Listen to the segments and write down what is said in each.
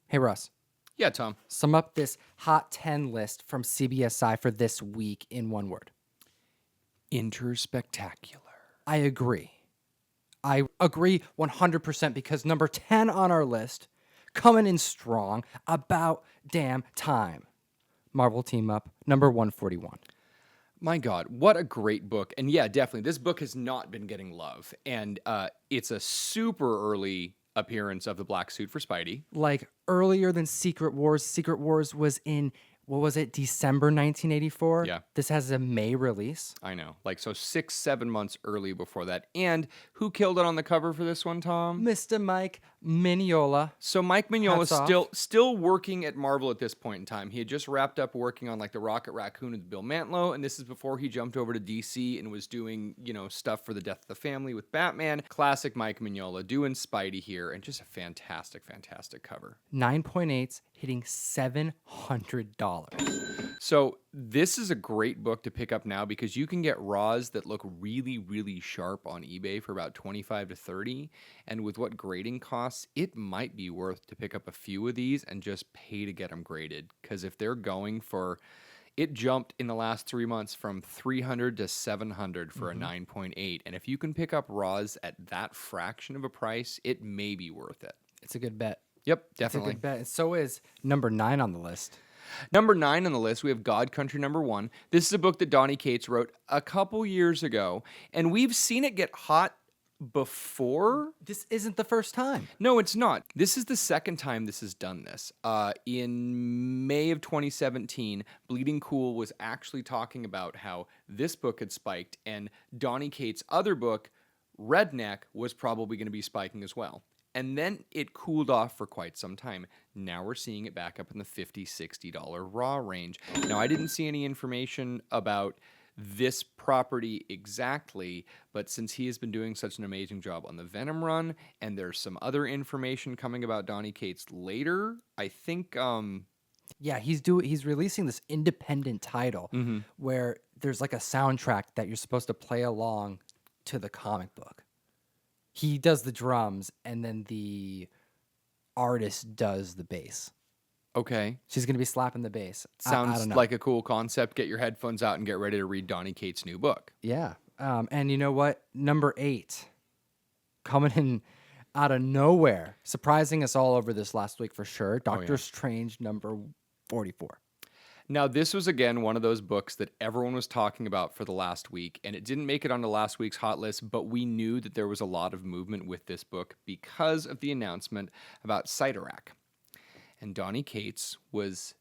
Hey, Russ, Yeah, Tom. sum up this Hot 10 list from CBSI for this week in one word. Interspectacular. I agree. I agree 100% because number 10 on our list, coming in strong, about damn time. Marvel Team Up, number 141. My God, what a great book. And yeah, definitely, this book has not been getting love. And it's a super early appearance of the black suit for Spidey. Like earlier than Secret Wars. Secret Wars was in, what was it, December 1984? Yeah. This has a May release. I know. Like, so 6-7 months early before that. And who killed it on the cover for this one, Tom? Mr. Mike Mignola. So Mike Mignola's Hats off. still working at Marvel at this point in time. He had just wrapped up working on like the Rocket Raccoon with Bill Mantlo, and this is before he jumped over to DC and was doing, stuff for the Death of the Family with Batman. Classic Mike Mignola doing Spidey here, and just a fantastic, fantastic cover. 9.8s hitting $700. So this is a great book to pick up now because you can get raws that look really, really sharp on eBay for about 25 to 30. And with what grading costs, it might be worth to pick up a few of these and just pay to get them graded. Because if they're going for, it jumped in the last 3 months from 300 to 700 for a 9.8. And if you can pick up raws at that fraction of a price, it may be worth it. It's a good bet. Yep, It's a definitely. good bet. And so is number 9 on the list. Number 9 on the list, we have God Country #1. This is a book that Donny Cates wrote a couple years ago, and we've seen it get hot before. This isn't the first time. No, it's not. This is the second time this has done this. In May of 2017, Bleeding Cool was actually talking about how this book had spiked, and Donny Cates' other book, Redneck, was probably going to be spiking as well. And then it cooled off for quite some time. Now we're seeing it back up in the $50, $60 raw range. Now, I didn't see any information about this property exactly, but since he has been doing such an amazing job on the Venom run, and there's some other information coming about Donny Cates later, I think... Yeah, he's releasing this independent title where there's like a soundtrack that you're supposed to play along to the comic book. He does the drums, and then the artist does the bass. Okay. She's going to be slapping the bass. I Sounds don't know. like a cool concept. Get your headphones out and get ready to read Donny Cates' new book. Yeah. And you know what? Number 8, coming in out of nowhere, surprising us all over this last week for sure. Doctor Strange, number 44. Now, this was, again, one of those books that everyone was talking about for the last week, and it didn't make it onto last week's hot list, but we knew that there was a lot of movement with this book because of the announcement about Cyttorak. And Donny Cates was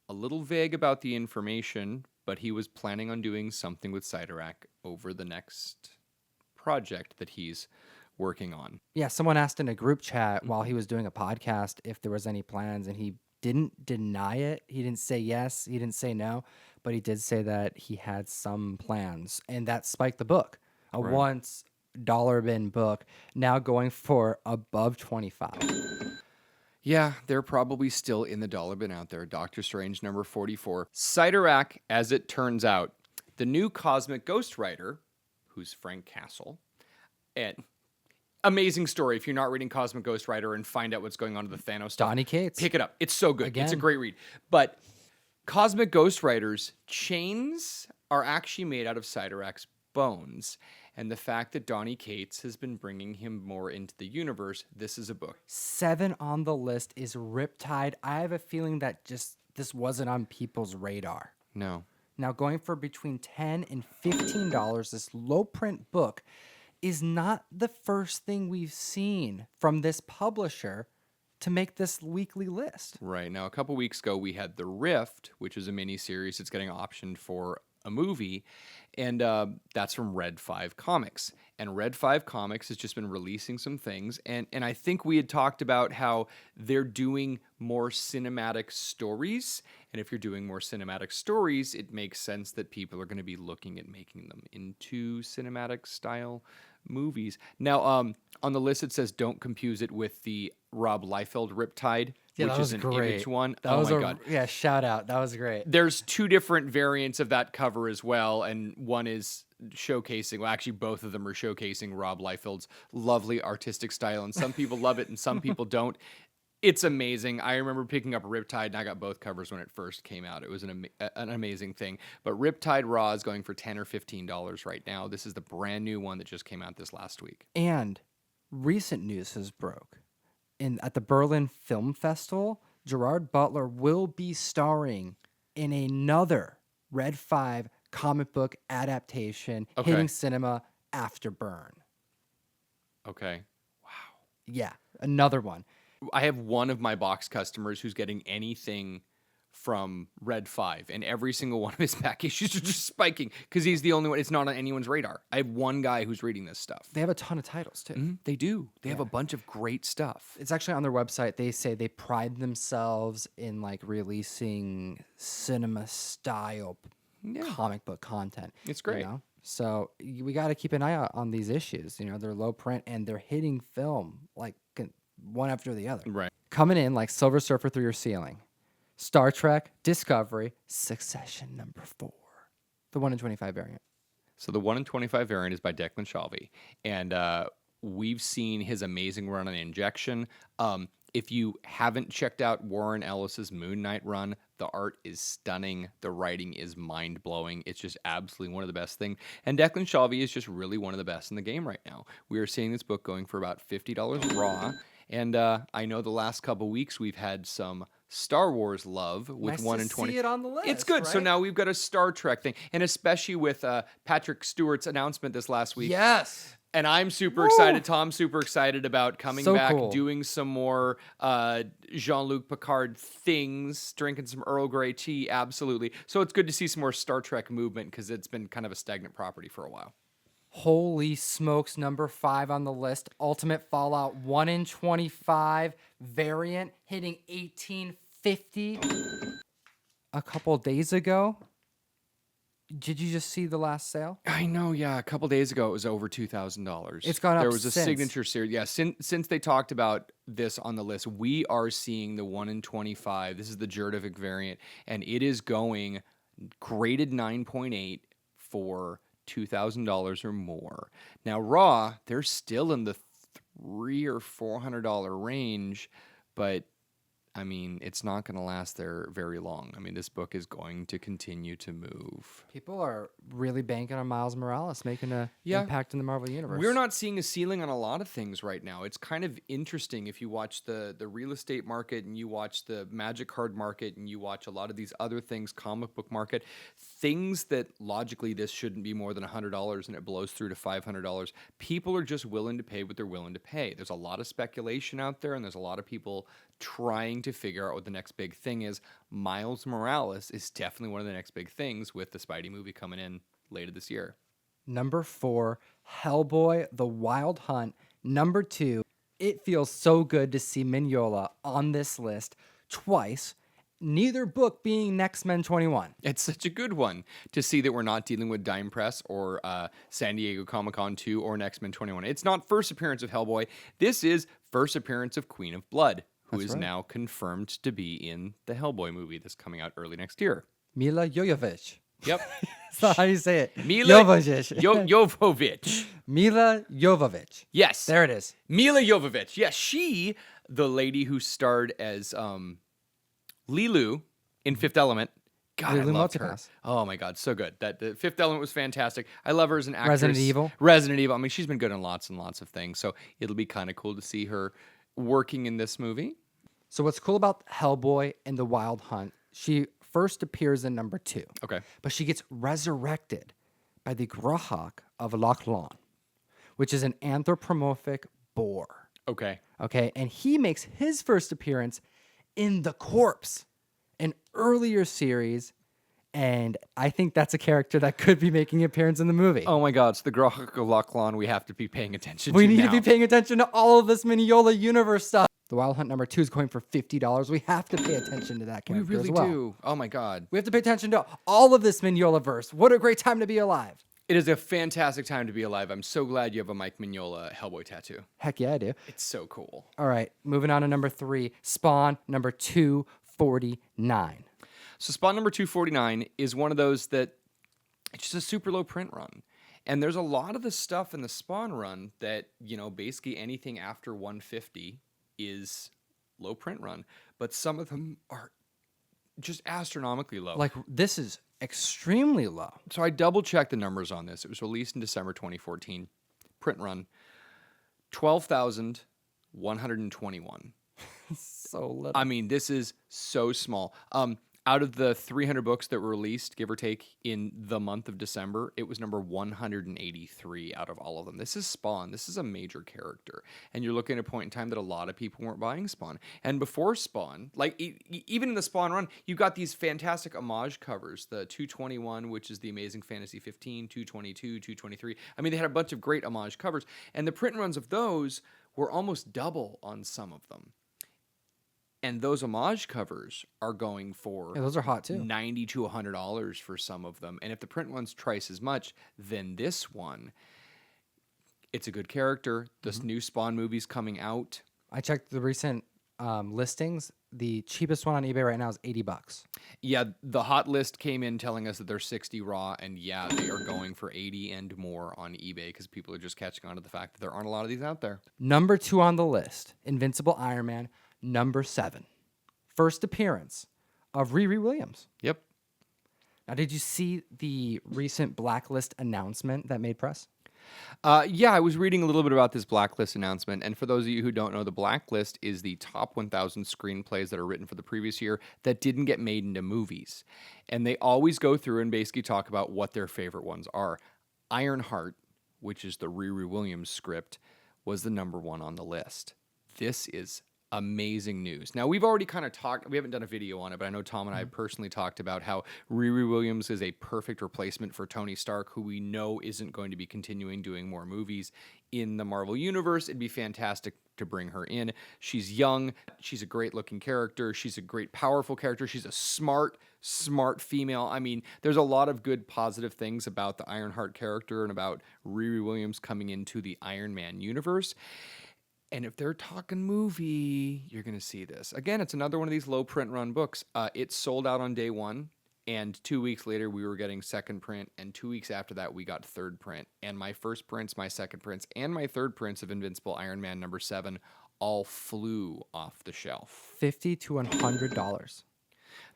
a little vague about the information, but he was planning on doing something with Cyttorak over the next project that he's working on. Yeah, someone asked in a group chat while he was doing a podcast if there was any plans, and he didn't deny it. He didn't say yes. He didn't say no, but he did say that he had some plans, and that spiked the book. A once dollar bin book, now going for above 25. Yeah, they're probably still in the dollar bin out there. Doctor Strange number 44. Cyttorak, as it turns out, the new cosmic Ghost Rider, who's Frank Castle, and amazing story. If you're not reading Cosmic Ghost Rider and find out what's going on with the Thanos stuff, Donny Cates. pick it up. It's so good. It's a Again. great read. But Cosmic Ghost Rider's chains are actually made out of Cyttorak's bones. And the fact that Donny Cates has been bringing him more into the universe, this is a book. 7 on the list is Riptide. I have a feeling that just this wasn't on people's radar. No. Now, going for between $10 and $15, this low print book is not the first thing we've seen from this publisher to make this weekly list. Right. Now, a couple weeks ago, we had The Rift, which is a miniseries. It's getting optioned for a movie, and that's from Red 5 Comics. And Red 5 Comics has just been releasing some things, and I think we had talked about how they're doing more cinematic stories, and if you're doing more cinematic stories, it makes sense that people are going to be looking at making them into cinematic style movies. Now, on the list, it says don't confuse it with the Rob Liefeld Riptide, Yeah, which that is was an great. Image one. That Oh was my God. Yeah, shout out. That was great. There's 2 different variants of that cover as well, and one is showcasing, well, actually both of them are showcasing Rob Liefeld's lovely artistic style, and some people love it and some people don't. It's amazing. I remember picking up Riptide, and I got both covers when it first came out. It was an amazing thing. But Riptide Raw is going for $10 or $15 right now. This is the brand new one that just came out this last week. And recent news has broke. At the Berlin Film Festival, Gerard Butler will be starring in another Red 5 comic book adaptation hitting cinema after Burn. Okay. Wow. Yeah, another one. I have one of my box customers who's getting anything from Red 5, and every single one of his back issues are just spiking because he's the only one. It's not on anyone's radar. I have one guy who's reading this stuff. They have a ton of titles, too. Mm-hmm. They do. They have a bunch of great stuff. It's actually on their website. They say they pride themselves in like releasing cinema style comic book content. It's great. You know? So we got to keep an eye out on these issues. You know, they're low print and they're hitting film like one after the other. Right. Coming in like Silver Surfer through your ceiling. Star Trek, Discovery, Succession #4. The 1 in 25 variant. So the 1 in 25 variant is by Declan Shalvey. And we've seen his amazing run on Injection. If you haven't checked out Warren Ellis's Moon Knight run, the art is stunning. The writing is mind-blowing. It's just absolutely one of the best things. And Declan Shalvey is just really one of the best in the game right now. We are seeing this book going for about $50 raw. And I know the last couple weeks we've had some Star Wars love with Nice 1 in to 20. see it on the list, It's good. So right? now we've got a Star Trek thing. And especially with Patrick Stewart's announcement this last week. Yes. And I'm super excited. Tom's super excited about coming So back, cool. doing some more Jean-Luc Picard things, drinking some Earl Grey tea. Absolutely. So it's good to see some more Star Trek movement because it's been kind of a stagnant property for a while. Holy smokes, #5 on the list. Ultimate Fallout 1 in 25 variant hitting 1850 a couple days ago. Did you just see the last sale? I know, yeah. A couple days ago, it was over $2,000. It's gone up There was a since. signature series. Yeah, since they talked about this on the list, we are seeing the 1 in 25. This is the Jurdovic variant, and it is going graded 9.8 for $2,000 or more. Now, raw, they're still in the $300 or $400 range, but I mean, it's not going to last there very long. I mean, this book is going to continue to move. People are really banking on Miles Morales making an Yeah. impact in the Marvel Universe. We're not seeing a ceiling on a lot of things right now. It's kind of interesting if you watch the real estate market and you watch the magic card market and you watch a lot of these other things, comic book market, things that logically this shouldn't be more than $100 and it blows through to $500. People are just willing to pay what they're willing to pay. There's a lot of speculation out there and there's a lot of people trying to figure out what the next big thing is. Miles Morales is definitely one of the next big things with the Spidey movie coming in later this year. #4, Hellboy, The Wild Hunt. #2, it feels so good to see Mignola on this list twice, neither book being X-Men 21. It's such a good one to see that we're not dealing with Dime Press or San Diego Comic-Con 2 or X-Men 21. It's not first appearance of Hellboy. This is first appearance of Queen of Blood, who is now confirmed to be in the Hellboy movie that's coming out early next year. Mila Jovovich. Yep. That's not how you say it. Mila Jovovich. Jovovich. Mila Jovovich. Yes. There it is. Mila Jovovich. Yes, she, the lady who starred as Lilu in Fifth Element. God, I Lilu loved her. Multipass. Oh my God, so good. The Fifth Element was fantastic. I love her as an actress. Resident Evil. Resident Evil. I mean, she's been good in lots and lots of things, so it'll be kind of cool to see her working in this movie. So what's cool about Hellboy and The Wild Hunt, she first appears in #2. Okay. But she gets resurrected by the Grahak of Lochlan, which is an anthropomorphic boar. Okay. Okay, and he makes his first appearance in The Corpse, an earlier series, and I think that's a character that could be making an appearance in the movie. Oh my God, it's the Grahak of Lochlan we have to be paying attention we to need now. to be paying attention to all of this Mignola universe stuff. The Wild Hunt #2 is going for $50. We have to pay attention to that We character really as well. do. Oh my God. We have to pay attention to all of this Mignola verse. What a great time to be alive. It is a fantastic time to be alive. I'm so glad you have a Mike Mignola Hellboy tattoo. Heck yeah, I do. It's so cool. All right, moving on to #3, Spawn #249. So Spawn number 249 is one of those that it's just a super low print run. And there's a lot of the stuff in the Spawn run that, basically anything after 150 is low print run, but some of them are just astronomically low. Like, this is extremely low. So I double checked the numbers on this. It was released in December 2014. Print run 12,121. So little. I mean, this is so small. Out of the 300 books that were released, give or take, in the month of December, it was number 183 out of all of them. This is Spawn. This is a major character. And you're looking at a point in time that a lot of people weren't buying Spawn. And before Spawn, like even in the Spawn run, you got these fantastic homage covers. The 221, which is the Amazing Fantasy 15, 222, 223. I mean, they had a bunch of great homage covers. And the print runs of those were almost double on some of them. And those homage covers are going for Yeah, those are hot too. $90 to $100 for some of them. And if the print one's twice as much, then this one, it's a good character. This new Spawn movie's coming out. I checked the recent listings. The cheapest one on eBay right now is $80. Yeah, the hot list came in telling us that they're 60 raw, and yeah, they are going for 80 and more on eBay because people are just catching on to the fact that there aren't a lot of these out there. Number 2 on the list, Invincible Iron Man. Number 7, first appearance of Riri Williams. Yep. Now, did you see the recent Blacklist announcement that made press? Yeah, I was reading a little bit about this Blacklist announcement, and for those of you who don't know, the Blacklist is the top 1,000 screenplays that are written for the previous year that didn't get made into movies. And they always go through and basically talk about what their favorite ones are. Ironheart, which is the Riri Williams script, was the number 1 on the list. This is amazing news. Now, we've already kind of talked, we haven't done a video on it, but I know Tom and I personally talked about how Riri Williams is a perfect replacement for Tony Stark, who we know isn't going to be continuing doing more movies in the Marvel Universe. It'd be fantastic to bring her in. She's young. She's a great looking character. She's a great, powerful character. She's a smart female. I mean, there's a lot of good positive things about the Ironheart character and about Riri Williams coming into the Iron Man universe. And if they're talking movie, you're going to see this. Again, it's another one of these low print run books. It sold out on day 1, and 2 weeks later, we were getting second print, and 2 weeks after that, we got third print. And my first prints, my second prints, and my third prints of Invincible Iron Man number 7 all flew off the shelf. $50 to $100.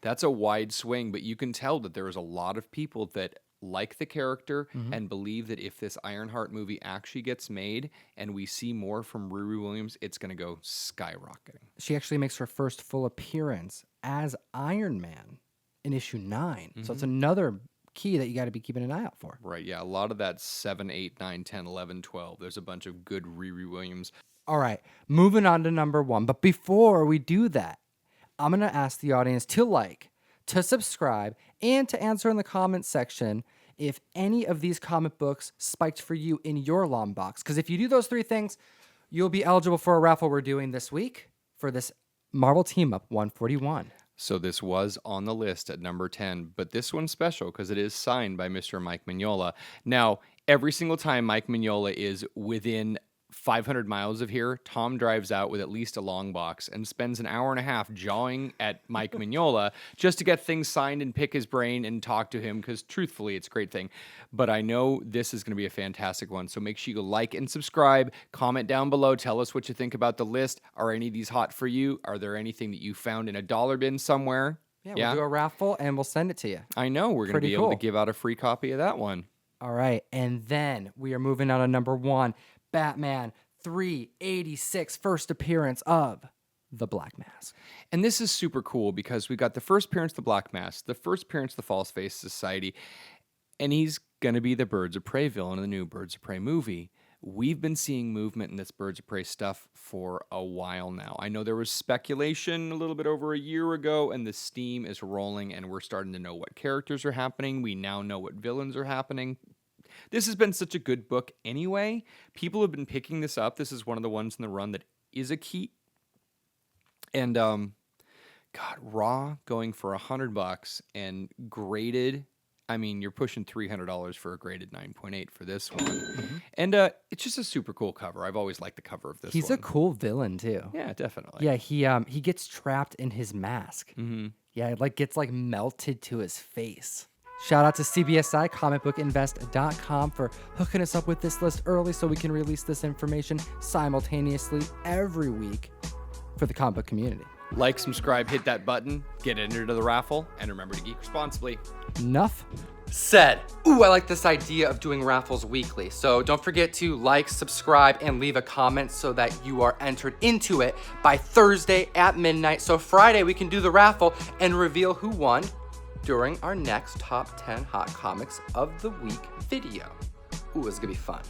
That's a wide swing, but you can tell that there is a lot of people that like the character and believe that if this Ironheart movie actually gets made and we see more from Riri Williams, it's going to go skyrocketing. She actually makes her first full appearance as Iron Man in issue 9. So it's another key that you got to be keeping an eye out for. Right, yeah. A lot of that 7, 8, 9, 10, 11, 12. There's a bunch of good Riri Williams. All right, moving on to number 1. But before we do that, I'm going to ask the audience to like, to subscribe, and to answer in the comments section if any of these comic books spiked for you in your long box. Because if you do those 3 things, you'll be eligible for a raffle we're doing this week for this Marvel Team Up 141. So this was on the list at number 10, but this one's special because it is signed by Mr. Mike Mignola. Now, every single time Mike Mignola is within 500 miles of here, Tom drives out with at least a long box and spends an hour and a half jawing at Mike Mignola just to get things signed and pick his brain and talk to him because truthfully, it's a great thing. But I know this is going to be a fantastic one. So make sure you go like and subscribe, comment down below, tell us what you think about the list. Are any of these hot for you? Are there anything that you found in a dollar bin somewhere? Yeah, we'll do a raffle and we'll send it to you. I know. We're going to be able to give out a free copy of that one. All right. And then we are moving on to number 1. Batman 386, first appearance of the Black Mask. And this is super cool because we got the first appearance of the Black Mask, the first appearance of the False Face Society, and he's going to be the Birds of Prey villain in the new Birds of Prey movie. We've been seeing movement in this Birds of Prey stuff for a while now. I know there was speculation a little bit over a year ago, and the steam is rolling, and we're starting to know what characters are happening. We now know what villains are happening. This has been such a good book anyway. People have been picking this up. This is one of the ones in the run that is a key. And, God, raw going for $100 and graded. I mean, you're pushing $300 for a graded 9.8 for this one. And it's just a super cool cover. I've always liked the cover of this one. He's a cool villain, too. Yeah, definitely. Yeah, he gets trapped in his mask. Yeah, it gets melted to his face. Shout out to CBSI, comicbookinvest.com, for hooking us up with this list early so we can release this information simultaneously every week. for the comic book community. Like, subscribe, hit that button, get entered into the raffle, and remember to geek responsibly. Enough said. Ooh, I like this idea of doing raffles weekly. So don't forget to like, subscribe, and leave a comment so that you are entered into it by Thursday at midnight. So Friday we can do the raffle and reveal who won during our next top 10 hot comics of the week video. Ooh, it's gonna be fun.